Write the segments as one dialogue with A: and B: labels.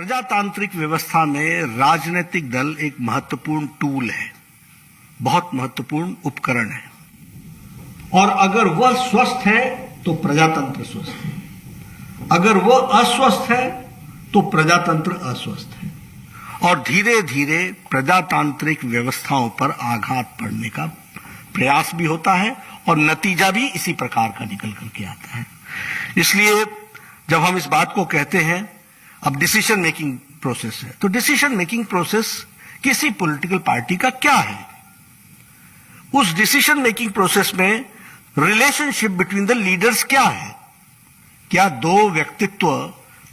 A: प्रजातांत्रिक व्यवस्था में राजनीतिक दल एक महत्वपूर्ण टूल है, बहुत महत्वपूर्ण उपकरण है। और अगर वह स्वस्थ है तो प्रजातंत्र स्वस्थ है, अगर वह अस्वस्थ है तो प्रजातंत्र अस्वस्थ है। और धीरे धीरे प्रजातांत्रिक व्यवस्थाओं पर आघात पड़ने का प्रयास भी होता है और नतीजा भी इसी प्रकार का निकल करके आता है। इसलिए जब हम इस बात को कहते हैं अब डिसीजन मेकिंग प्रोसेस है, तो डिसीजन मेकिंग प्रोसेस किसी पॉलिटिकल पार्टी का क्या है? उस डिसीजन मेकिंग प्रोसेस में रिलेशनशिप बिटवीन द लीडर्स क्या है? क्या दो व्यक्तित्व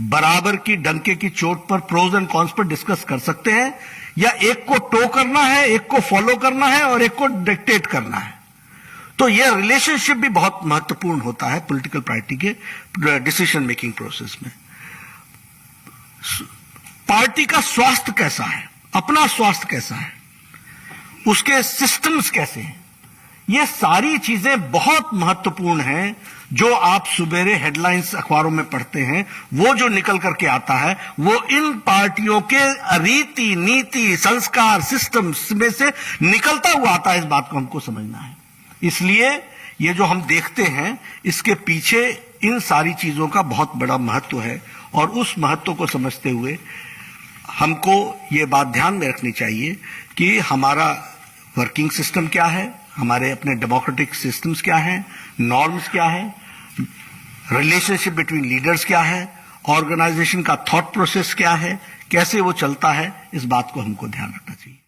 A: बराबर की डंके की चोट पर प्रोज एंड कॉन्स पर डिस्कस कर सकते हैं, या एक को टो करना है, एक को फॉलो करना है और एक को डिक्टेट करना है? तो यह रिलेशनशिप भी बहुत महत्वपूर्ण होता है पॉलिटिकल पार्टी के डिसीजन मेकिंग प्रोसेस में। पार्टी का स्वास्थ्य कैसा है, अपना स्वास्थ्य कैसा है, उसके सिस्टम्स कैसे हैं, ये सारी चीजें बहुत महत्वपूर्ण हैं। जो आप सुबेरे हेडलाइंस अखबारों में पढ़ते हैं, वो जो निकल करके आता है, वो इन पार्टियों के रीति नीति संस्कार सिस्टम्स में से निकलता हुआ आता है। इस बात को हमको समझना है। इसलिए ये जो हम देखते हैं, इसके पीछे इन सारी चीजों का बहुत बड़ा महत्व है। और उस महत्व को समझते हुए हमको ये बात ध्यान में रखनी चाहिए कि हमारा वर्किंग सिस्टम क्या है, हमारे अपने डेमोक्रेटिक सिस्टम्स क्या हैं, नॉर्म्स क्या है, रिलेशनशिप बिटवीन लीडर्स क्या है, ऑर्गेनाइजेशन का थॉट प्रोसेस क्या है, कैसे वो चलता है, इस बात को हमको ध्यान रखना चाहिए।